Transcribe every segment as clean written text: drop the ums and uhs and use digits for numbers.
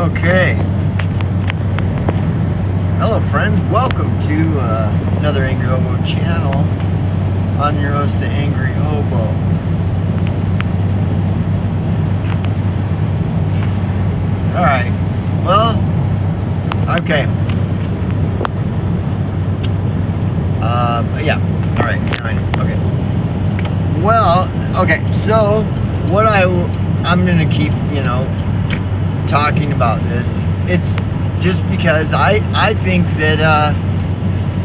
Okay. Hello, friends. Welcome to another Angry Hobo channel. I'm your host, the Angry Hobo. Alright. Well, okay. Yeah. Alright. Fine. Okay. Well, okay. So, I'm going to keep, talking about this. It's just because I think that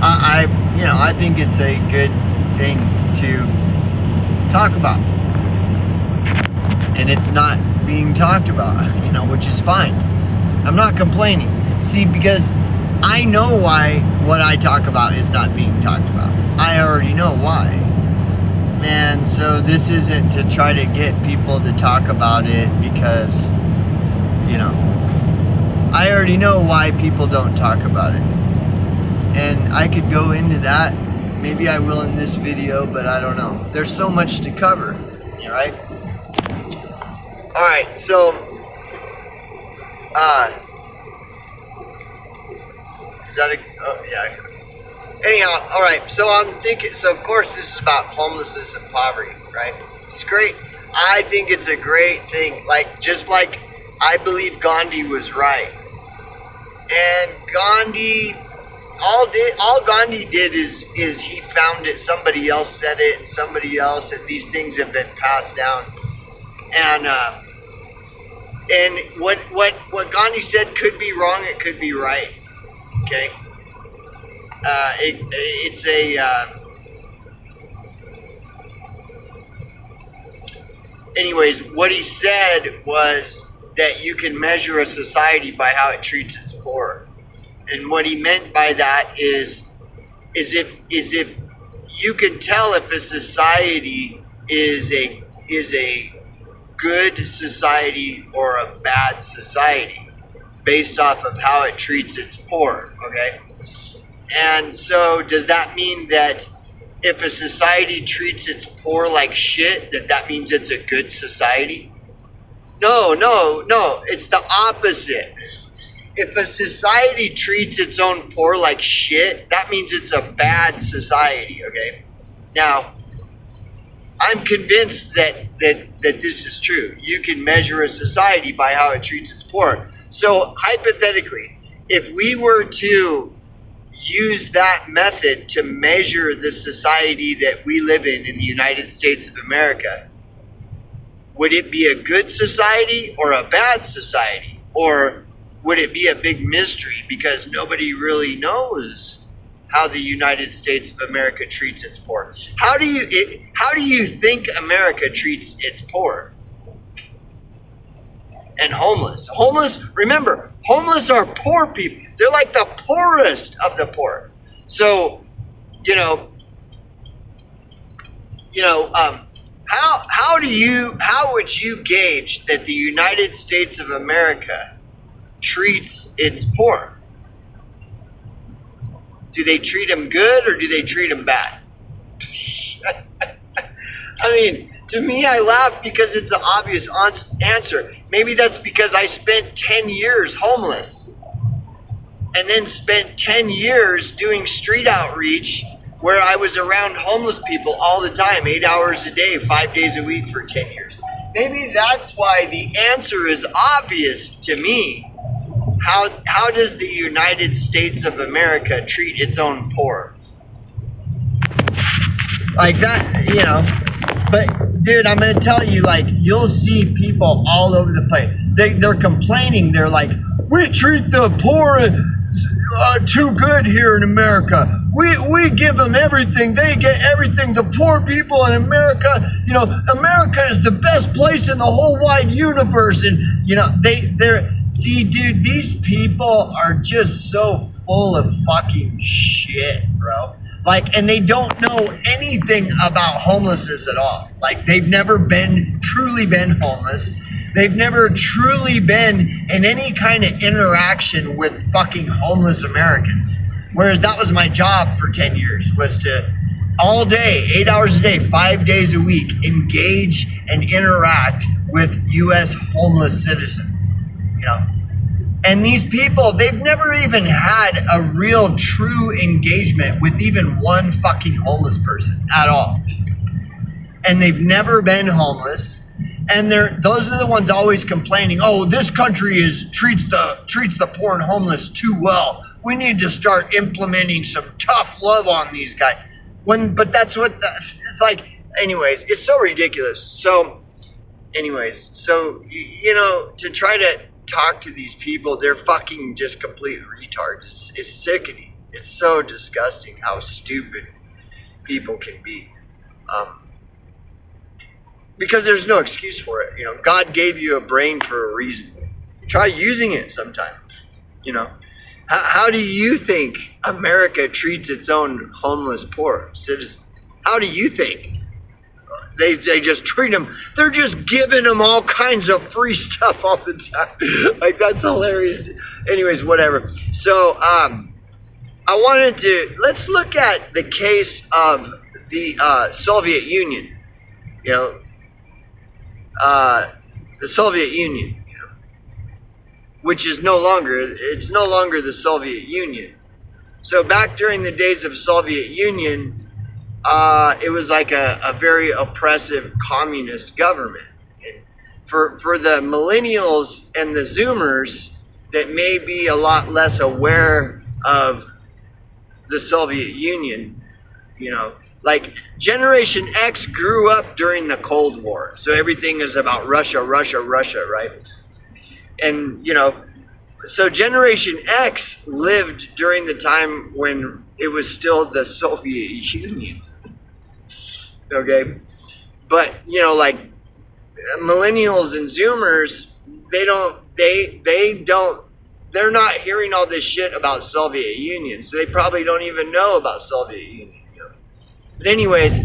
I think it's a good thing to talk about, and it's not being talked about, which is fine. I'm not complaining. See, because I know why what I talk about is not being talked about. I already know why. And so this isn't to try to get people to talk about it because I already know why people don't talk about it. And I could go into that. Maybe I will in this video, but I don't know. There's so much to cover, right? Alright, so is that yeah. Anyhow, alright, so I'm thinking, so of course this is about homelessness and poverty, right? It's great. I think it's a great thing. Just like I believe Gandhi was right. And Gandhi, all Gandhi did is he found it, somebody else said it, and somebody else, and these things have been passed down. And what Gandhi said could be wrong, it could be right. Okay? Anyways, what he said was that you can measure a society by how it treats its poor. And what he meant by that is if you can tell if a society is a good society or a bad society based off of how it treats its poor, okay? And so does that mean that if a society treats its poor like shit, that means it's a good society? No, it's the opposite. If a society treats its own poor like shit, that means it's a bad society, okay? Now, I'm convinced that this is true. You can measure a society by how it treats its poor. So, hypothetically, if we were to use that method to measure the society that we live in the United States of America, would it be a good society or a bad society? Or would it be a big mystery because nobody really knows how the United States of America treats its poor? How do you think America treats its poor? And homeless. Remember, homeless are poor people. They're like the poorest of the poor. So, how would you gauge that the United States of America treats its poor? Do they treat them good or do they treat them bad? I mean, to me, I laugh because it's an obvious answer. Maybe that's because I spent 10 years homeless and then spent 10 years doing street outreach where I was around homeless people all the time, 8 hours a day, 5 days a week for 10 years. Maybe that's why the answer is obvious to me. How does the United States of America treat its own poor? Like that, But, dude, I'm going to tell you, you'll see people all over the place. They're complaining. They're like, we treat the poor too good here in America. We give them everything. They get everything. The poor people in America, America is the best place in the whole wide universe. And, see, dude, these people are just so full of fucking shit, bro. And they don't know anything about homelessness at all. They've never truly been homeless. They've never truly been in any kind of interaction with fucking homeless Americans. Whereas that was my job for 10 years, was to all day, 8 hours a day, 5 days a week, engage and interact with U.S. homeless citizens. And these people, they've never even had a real true engagement with even one fucking homeless person at all. And they've never been homeless. And those are the ones always complaining, oh, this country treats the poor and homeless too well. We need to start implementing some tough love on these guys. But that's what it's like. Anyways, it's so ridiculous. So anyways, to try to talk to these people, they're fucking just complete retards. It's sickening. It's so disgusting how stupid people can be. Because there's no excuse for it. God gave you a brain for a reason. Try using it sometimes. How do you think America treats its own homeless poor citizens? How do you think? They just treat them, they're just giving them all kinds of free stuff all the time. Like, that's hilarious. Anyways, whatever. So, let's look at the case of the Soviet Union. The Soviet Union, which is no longer the Soviet Union. So back during the days of Soviet Union, it was like a very oppressive communist government. And for the millennials and the Zoomers that may be a lot less aware of the Soviet Union, like Generation X grew up during the Cold War. So everything is about Russia, right? And, so Generation X lived during the time when it was still the Soviet Union. Okay? But, like millennials and Zoomers, they're not hearing all this shit about Soviet Union. So they probably don't even know about Soviet Union. But anyways,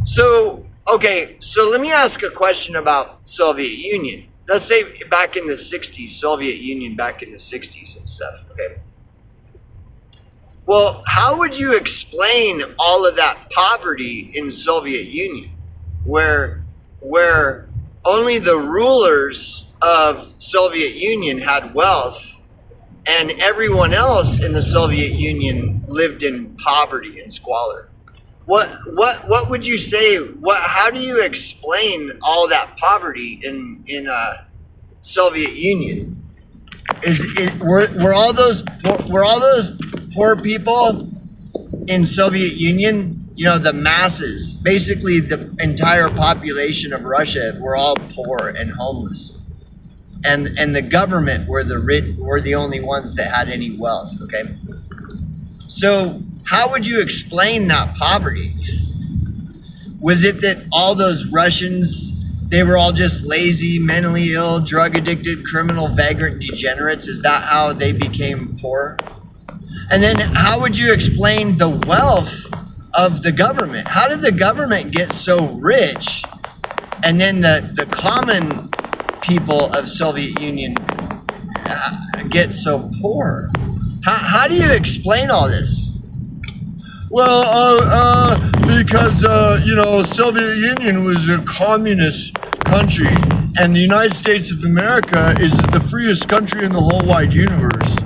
so let me ask a question about Soviet Union. Let's say back in the 60s, Soviet Union back in the 60s and stuff, okay? Well, how would you explain all of that poverty in Soviet Union where only the rulers of Soviet Union had wealth and everyone else in the Soviet Union lived in poverty and squalor? What would you say? How do you explain all that poverty in Soviet Union? Were all those poor people in Soviet Union? The masses, basically the entire population of Russia, were all poor and homeless, and the government were the only ones that had any wealth. Okay, so. How would you explain that poverty? Was it that all those Russians, they were all just lazy, mentally ill, drug addicted, criminal, vagrant degenerates? Is that how they became poor? And then how would you explain the wealth of the government? How did the government get so rich and then the common people of Soviet Union get so poor? How do you explain all this? Well, because, Soviet Union was a communist country, and the United States of America is the freest country in the whole wide universe.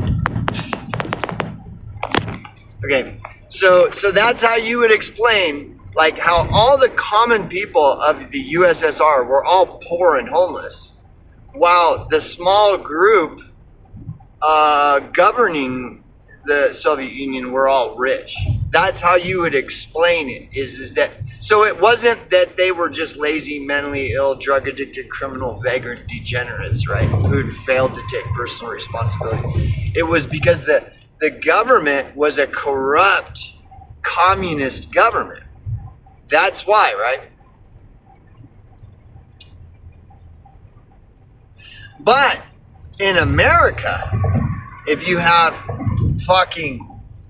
Okay, so that's how you would explain, like, how all the common people of the USSR were all poor and homeless, while the small group governing the Soviet Union were all rich. That's how you would explain it, is that, so it wasn't that they were just lazy, mentally ill, drug addicted, criminal, vagrant degenerates, right, who'd failed to take personal responsibility. It was because the government was a corrupt communist government. That's why, right? But in America, if you have fucking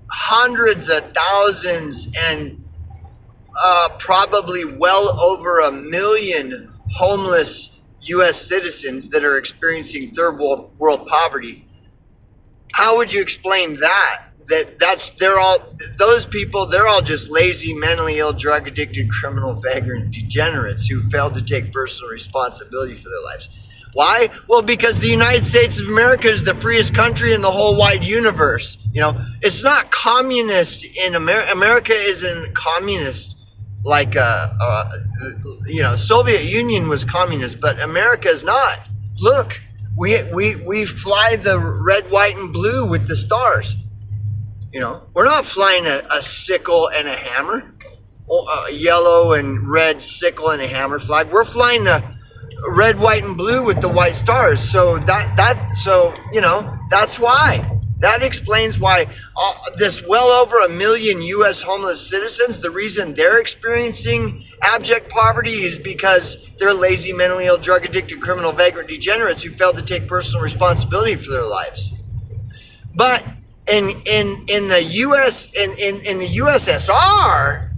hundreds of thousands and probably well over 1 million homeless U.S. citizens that are experiencing third world poverty, how would you explain that? Those people, they're all just lazy, mentally ill, drug addicted, criminal, vagrant degenerates who failed to take personal responsibility for their lives. Why? Well, because the United States of America is the freest country in the whole wide universe. You know, it's not communist in America. America isn't communist like, you know, Soviet Union was communist, but America is not. Look, we fly the red, white, and blue with the stars. You know, we're not flying a sickle and a hammer, a yellow and red sickle and a hammer flag. We're flying the red, white, and blue with the white stars. So so you know, that's why. That explains why this well over 1 million U.S. homeless citizens, the reason they're experiencing abject poverty is because they're lazy, mentally ill, drug addicted, criminal, vagrant degenerates who failed to take personal responsibility for their lives. But in the U.S. in the USSR,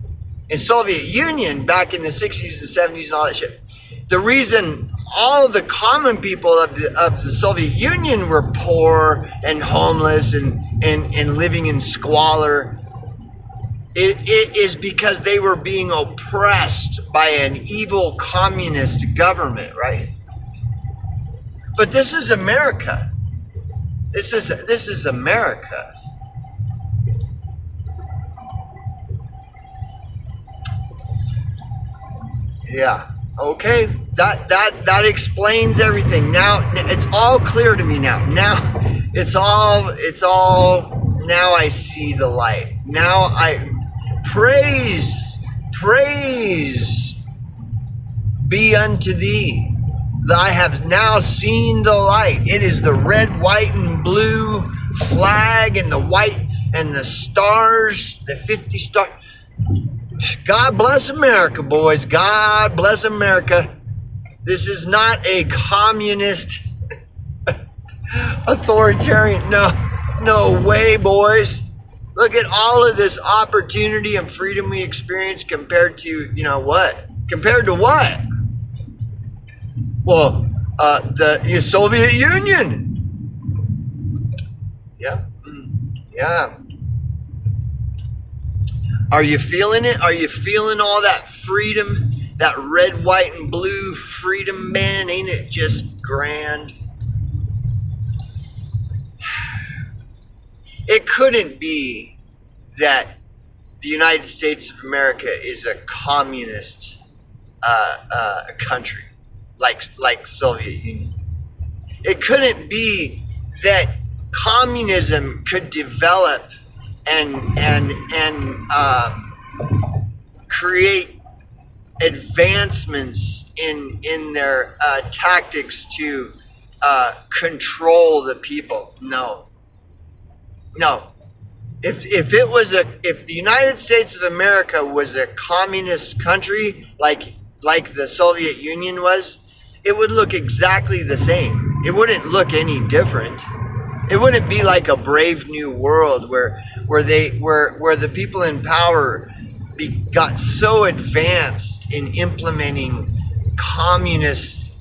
in Soviet Union, back in the 60s and 70s and all that shit, the reason all the common people of the Soviet Union were poor and homeless and living in squalor, it is because they were being oppressed by an evil communist government, right? But this is America. This is America. Yeah. Okay, that explains everything. Now it's all clear to me now. Now it's all now I see the light. Now I praise be unto thee. I have now seen the light. It is the red, white, and blue flag and the white and the stars, the 50 stars. God bless America, boys. God bless America. This is not a communist authoritarian. No way, boys. Look at all of this opportunity and freedom we experience compared to, you know what? Compared to what? Well, the Soviet Union. Yeah. Yeah. Are you feeling it? Are you feeling all that freedom? That red, white, and blue freedom, man? Ain't it just grand? It couldn't be that the United States of America is a communist country like Soviet Union. It couldn't be that communism could develop and create advancements in their tactics to control the people. No. If the United States of America was a communist country like the Soviet Union was, it would look exactly the same. It wouldn't look any different. It wouldn't be like a brave new world where the people in power got so advanced in implementing communist,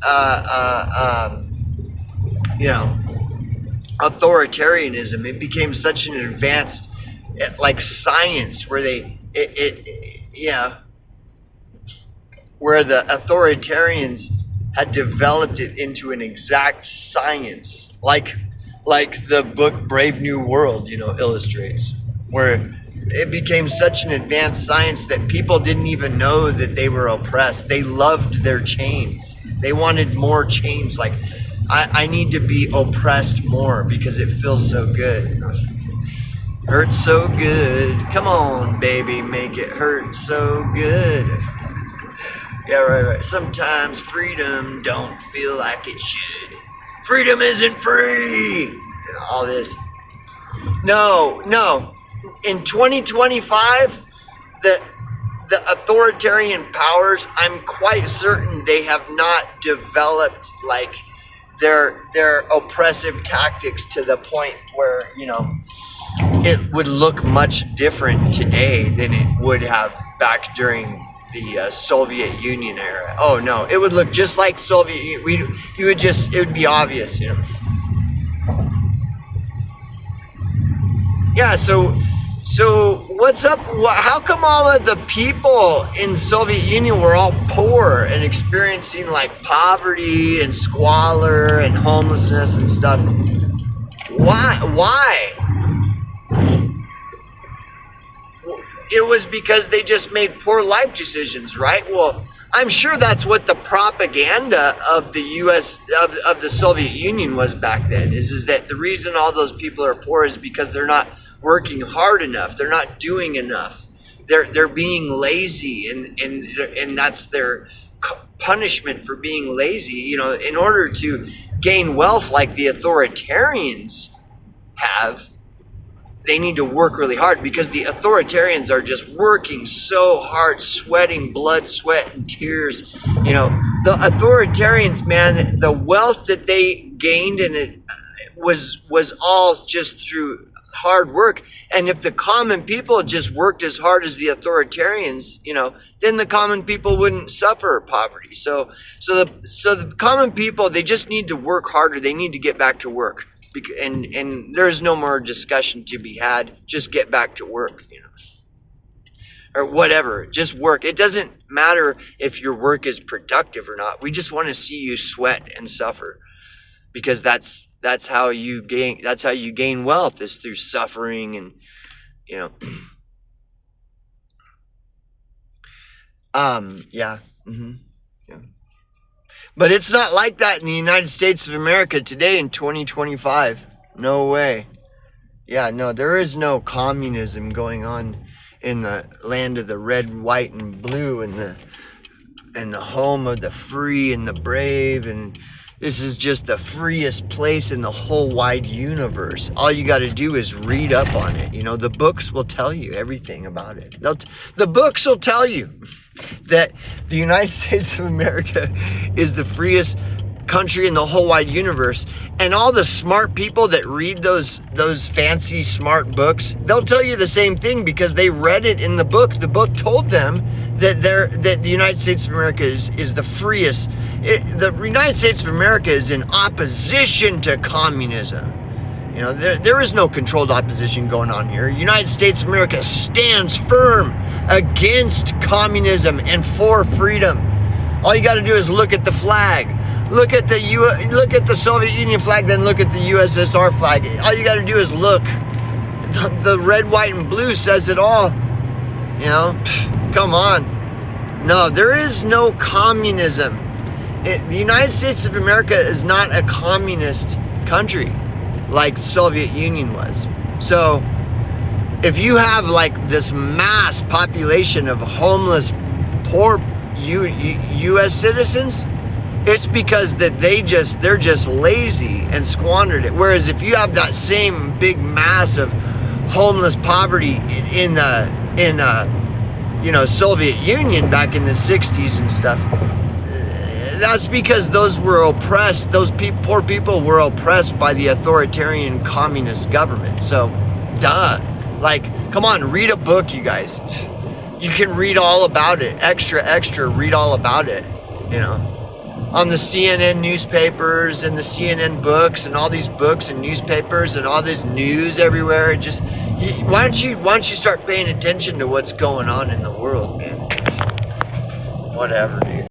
authoritarianism. It became such an advanced, like science, where where the authoritarians had developed it into an exact science, like the book Brave New World, illustrates, where it became such an advanced science that people didn't even know that they were oppressed. They loved their chains. They wanted more chains. Like, I need to be oppressed more because it feels so good. Hurts so good. Come on, baby, make it hurt so good. Yeah, right. Sometimes freedom don't feel like it should. Freedom isn't free. All this. No. In 2025, the authoritarian powers, I'm quite certain they have not developed like their oppressive tactics to the point where, it would look much different today than it would have back during the Soviet Union era. Oh no, it would look just like Soviet Union. It would be obvious, Yeah, so So what's up? How come all of the people in the Soviet Union were all poor and experiencing like poverty and squalor and homelessness and stuff? Why? It was because they just made poor life decisions, right? Well, I'm sure that's what the propaganda of the U.S. of the Soviet Union was back then. Is that the reason all those people are poor is because they're not working hard enough. They're not doing enough. They're being lazy, and that's their punishment for being lazy. You know, in order to gain wealth like the authoritarians have, they need to work really hard, because the authoritarians are just working so hard, sweating blood, sweat, and tears. You know, the authoritarians, man, the wealth that they gained in it was all just through hard work. And if the common people just worked as hard as the authoritarians, you know, then the common people wouldn't suffer poverty. So the common people, they just need to work harder. They need to get back to work. And there's no more discussion to be had. Just get back to work, you know, or whatever. Just work. It doesn't matter if your work is productive or not. We just want to see you sweat and suffer, because that's how you gain wealth, is through suffering. And you know, yeah. Yeah. But it's not like that in the United States of America today in 2025. No way. Yeah, no, there is no communism going on in the land of the red, white, and blue, and the home of the free and the brave. And this is just the freest place in the whole wide universe. All you got to do is read up on it. You know, the books will tell you everything about it. The books will tell you that the United States of America is the freest country in the whole wide universe. And all the smart people that read those fancy smart books, they'll tell you the same thing, because they read it in the book. The book told them that the United States of America is the freest. The United States of America is in opposition to communism. You know, there is no controlled opposition going on here. United States of America stands firm against communism and for freedom. All you got to do is look at the flag. Look at the Soviet Union flag, then look at the USSR flag. All you got to do is look. The red, white, and blue says it all. You know, come on. No, there is no communism. The United States of America is not a communist country like the Soviet Union was. So if you have like this mass population of homeless, poor U.S. citizens, it's because that they're just lazy and squandered it. Whereas if you have that same big mass of homeless poverty in Soviet Union back in the 60s and stuff, that's because those were oppressed. Those poor people were oppressed by the authoritarian communist government. So, duh. Like, come on, read a book, you guys. You can read all about it. Extra, read all about it. You know, on the CNN newspapers and the CNN books and all these books and newspapers and all this news everywhere. Why don't you start paying attention to what's going on in the world, man? Whatever, dude.